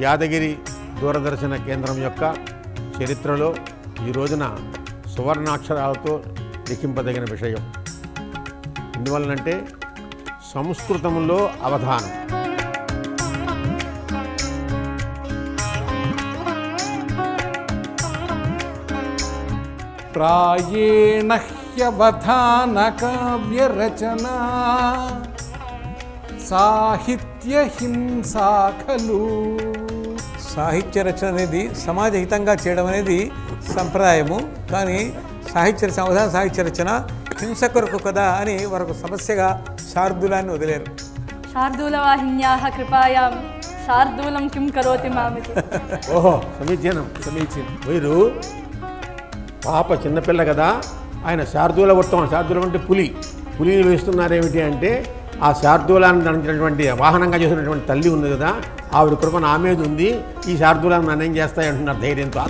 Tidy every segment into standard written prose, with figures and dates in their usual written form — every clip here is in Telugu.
యాదగిరి దూరదర్శన కేంద్రం యొక్క చరిత్రలో ఈ రోజున సువర్ణాక్షరాలతో లిఖింపదగిన విషయం. ఎందువలనంటే సంస్కృతంలో అవధానం. ప్రాయేణ హ్యవధాన కావ్యరచనా సాహిత్య హింసా ఖలు. సాహిత్య రచన అనేది సమాజహితంగా చేయడం అనేది సంప్రదాయము. కానీ అవధాన సాహిత్య రచన హింస కొరకు కదా అని వారికి సమస్యగా శార్దూలాన్ని వదిలేరు. శార్దూలవాహిన్యాః కృపాయాం శార్దూలం కిం కరోతి మామితి. ఓహో, సమీచీనం. వీరు పాప చిన్నపిల్ల కదా, ఆయన శార్దూల ఉత్తమం. శార్దూలం అంటే పులిని వేస్తున్నారేమిటి అంటే ఆ శార్దూలాన్ని ధరించినటువంటి వాహనంగా చేసినటువంటి తల్లి ఉంది కదా, ఆవిడ కృపణ ఆమె ఉంది. ఈ శార్దూలాన్ని నన్ను ఏం చేస్తాయంటున్నారు ధైర్యంతో.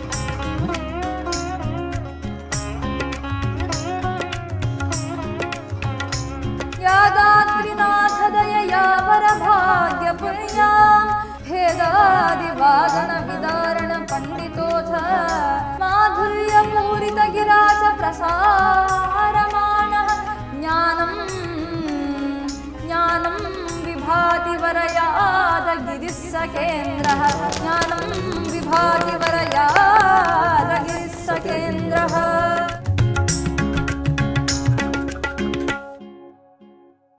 పండితోథ మాధుర్య పూరిత గిరాచ ప్రసారమానః జ్ఞానం విభాతి వరయాదగిరిస్సకేంద్రః.